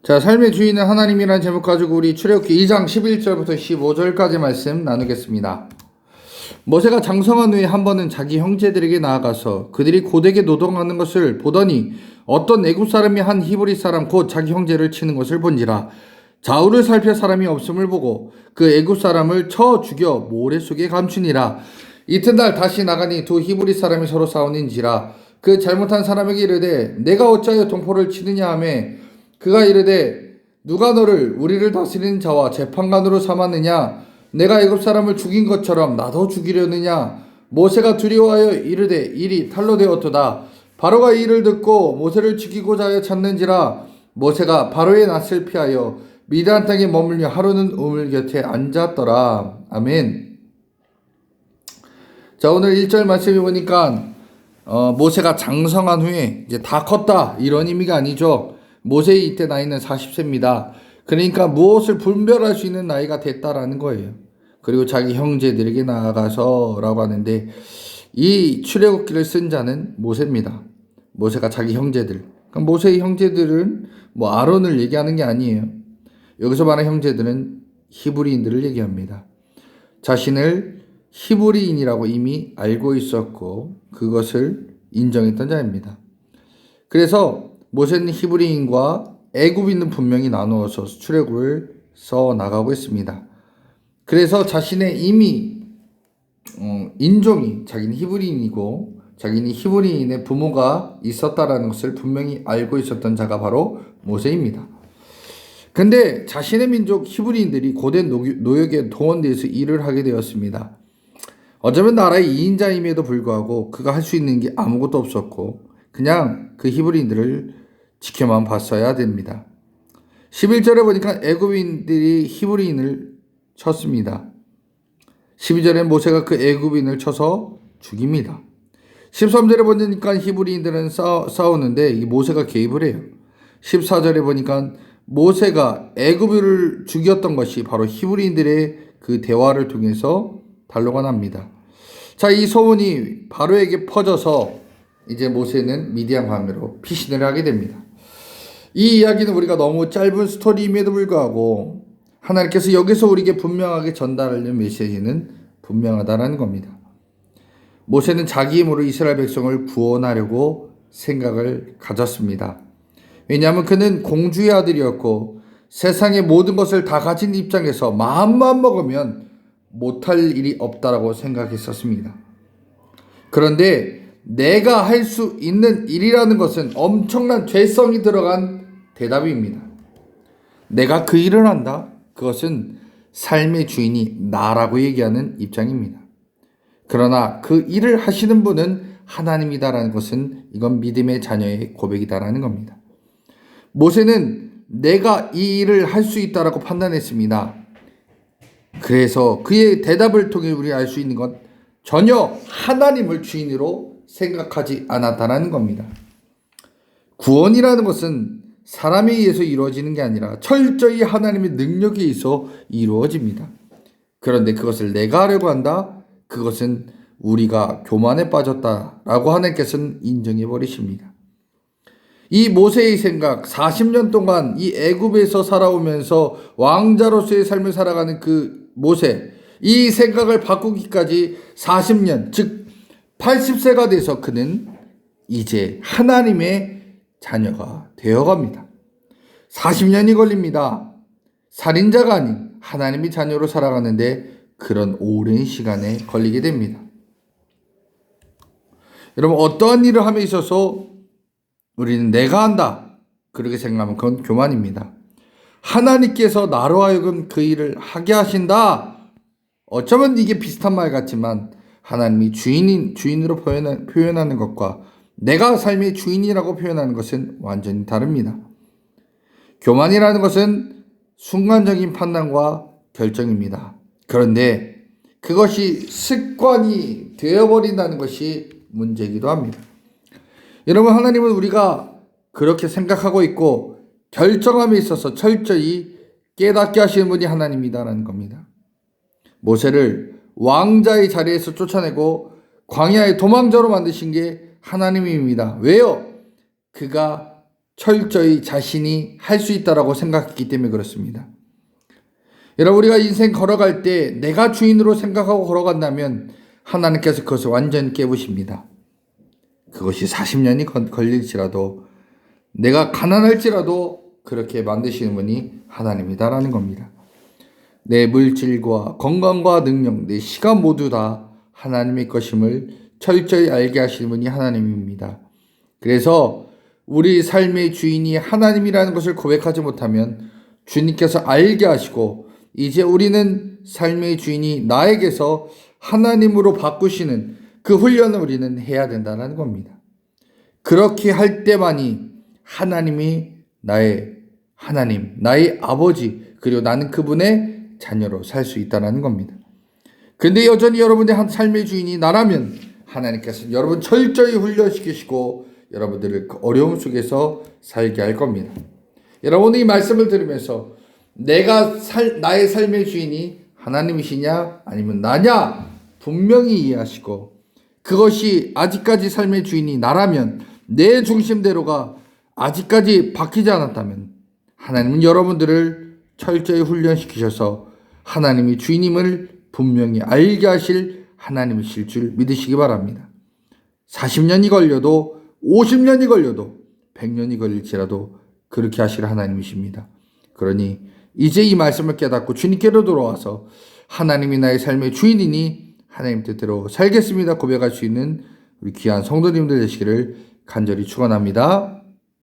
자, 삶의 주인은 하나님이라는 제목 가지고 우리 출애굽기 2장 11절부터 15절까지 말씀 나누겠습니다. 모세가 장성한 후에 한 번은 자기 형제들에게 나아가서 그들이 고되게 노동하는 것을 보더니 어떤 애굽 사람이 한 히브리 사람 곧 자기 형제를 치는 것을 본지라. 좌우를 살필 사람이 없음을 보고 그 애굽 사람을 쳐 죽여 모래 속에 감추니라. 이튿날 다시 나가니 두 히브리 사람이 서로 싸우는지라. 그 잘못한 사람에게 이르되 내가 어찌하여 동포를 치느냐 하매 그가 이르되 누가 너를 우리를 다스리는 자와 재판관으로 삼았느냐? 내가 애굽 사람을 죽인 것처럼 나도 죽이려느냐? 모세가 두려워하여 이르되 일이 탈로 되었도다. 바로가 이 일을 듣고 모세를 죽이고자 하여 찾는지라. 모세가 바로의 낯을 피하여 미디안 땅에 머물며 하루는 우물 곁에 앉았더라. 아멘. 자, 오늘 1절 말씀해 보니까 모세가 장성한 후에 이제 다 컸다 이런 의미가 아니죠. 모세의 이때 나이는 40세입니다. 그러니까 무엇을 분별할 수 있는 나이가 됐다라는 거예요. 그리고 자기 형제들에게 나아가서 라고 하는데 이 출애굽기를 쓴 자는 모세입니다. 모세가 자기 형제들. 그러니까 모세의 형제들은 뭐 아론을 얘기하는 게 아니에요. 여기서 말하는 형제들은 히브리인들을 얘기합니다. 자신을 히브리인이라고 이미 알고 있었고 그것을 인정했던 자입니다. 그래서 모세는 히브리인과 애굽인은 분명히 나누어서 출애굽을 써 나가고 있습니다. 그래서 자신의 이미 인종이 자기는 히브리인이고 자기는 히브리인의 부모가 있었다라는 것을 분명히 알고 있었던 자가 바로 모세입니다. 근데 자신의 민족 히브리인들이 고된 노역에 동원돼서 일을 하게 되었습니다. 어쩌면 나라의 2인자임에도 불구하고 그가 할 수 있는 게 아무것도 없었고 그냥 그 히브리인들을 지켜만 봤어야 됩니다. 11절에 보니까 애굽인들이 히브리인을 쳤습니다. 12절에 모세가 그 애굽인을 쳐서 죽입니다. 13절에 보니까 히브리인들은 싸우는데 이 모세가 개입을 해요. 14절에 보니까 모세가 애굽인을 죽였던 것이 바로 히브리인들의 그 대화를 통해서 단로가 납니다. 자, 이 소문이 바로에게 퍼져서 이제 모세는 미디안 광야로 피신을 하게 됩니다. 이 이야기는 우리가 너무 짧은 스토리임에도 불구하고 하나님께서 여기서 우리에게 분명하게 전달하려는 메시지는 분명하다는 겁니다. 모세는 자기 힘으로 이스라엘 백성을 구원하려고 생각을 가졌습니다. 왜냐하면 그는 공주의 아들이었고 세상의 모든 것을 다 가진 입장에서 마음만 먹으면 못할 일이 없다라고 생각했었습니다. 그런데 내가 할 수 있는 일이라는 것은 엄청난 죄성이 들어간 대답입니다. 내가 그 일을 한다? 그것은 삶의 주인이 나라고 얘기하는 입장입니다. 그러나 그 일을 하시는 분은 하나님이다라는 것은 이건 믿음의 자녀의 고백이다라는 겁니다. 모세는 내가 이 일을 할 수 있다라고 판단했습니다. 그래서 그의 대답을 통해 우리 알 수 있는 것 전혀 하나님을 주인으로 생각하지 않았다는 겁니다. 구원이라는 것은 사람에 의해서 이루어지는 게 아니라 철저히 하나님의 능력에 의해서 이루어집니다. 그런데 그것을 내가 하려고 한다? 그것은 우리가 교만에 빠졌다라고 하나님께서는 인정해 버리십니다. 이 모세의 생각, 40년 동안 이 애굽에서 살아오면서 왕자로서의 삶을 살아가는 그 모세, 이 생각을 바꾸기까지 40년, 즉 80세가 돼서 그는 이제 하나님의 자녀가 되어갑니다. 40년이 걸립니다. 살인자가 아닌 하나님의 자녀로 살아가는데 그런 오랜 시간에 걸리게 됩니다. 여러분, 어떠한 일을 함에 있어서 우리는 내가 한다 그렇게 생각하면 그건 교만입니다. 하나님께서 나로 하여금 그 일을 하게 하신다. 어쩌면 이게 비슷한 말 같지만 하나님이 주인으로 표현하는 것과 내가 삶의 주인이라고 표현하는 것은 완전히 다릅니다. 교만이라는 것은 순간적인 판단과 결정입니다. 그런데 그것이 습관이 되어버린다는 것이 문제이기도 합니다. 여러분, 하나님은 우리가 그렇게 생각하고 있고 결정함에 있어서 철저히 깨닫게 하시는 분이 하나님이다라는 겁니다. 모세를 왕자의 자리에서 쫓아내고 광야의 도망자로 만드신 게 하나님입니다. 왜요? 그가 철저히 자신이 할 수 있다라고 생각했기 때문에 그렇습니다. 여러분, 우리가 인생 걸어갈 때 내가 주인으로 생각하고 걸어간다면 하나님께서 그것을 완전히 깨부십니다. 그것이 40년이 걸릴지라도, 내가 가난할지라도 그렇게 만드시는 분이 하나님이다라는 겁니다. 내 물질과 건강과 능력, 내 시간 모두 다 하나님의 것임을 철저히 알게 하시는 분이 하나님입니다. 그래서 우리 삶의 주인이 하나님이라는 것을 고백하지 못하면 주님께서 알게 하시고, 이제 우리는 삶의 주인이 나에게서 하나님으로 바꾸시는 그 훈련을 우리는 해야 된다는 겁니다. 그렇게 할 때만이 하나님이 나의 하나님, 나의 아버지, 그리고 나는 그분의 자녀로 살 수 있다는 겁니다. 근데 여전히 여러분의 삶의 주인이 나라면 하나님께서는 여러분 철저히 훈련시키시고 여러분들을 그 어려움 속에서 살게 할 겁니다. 여러분, 이 말씀을 들으면서 나의 삶의 주인이 하나님이시냐 아니면 나냐 분명히 이해하시고, 그것이 아직까지 삶의 주인이 나라면, 내 중심대로가 아직까지 바뀌지 않았다면 하나님은 여러분들을 철저히 훈련시키셔서 하나님이 주인임을 분명히 알게 하실 하나님이실 줄 믿으시기 바랍니다. 40년이 걸려도 50년이 걸려도 100년이 걸릴지라도 그렇게 하실 하나님이십니다. 그러니 이제 이 말씀을 깨닫고 주님께로 돌아와서 하나님이 나의 삶의 주인이니 하나님 뜻대로 살겠습니다 고백할 수 있는 우리 귀한 성도님들 되시기를 간절히 축원합니다.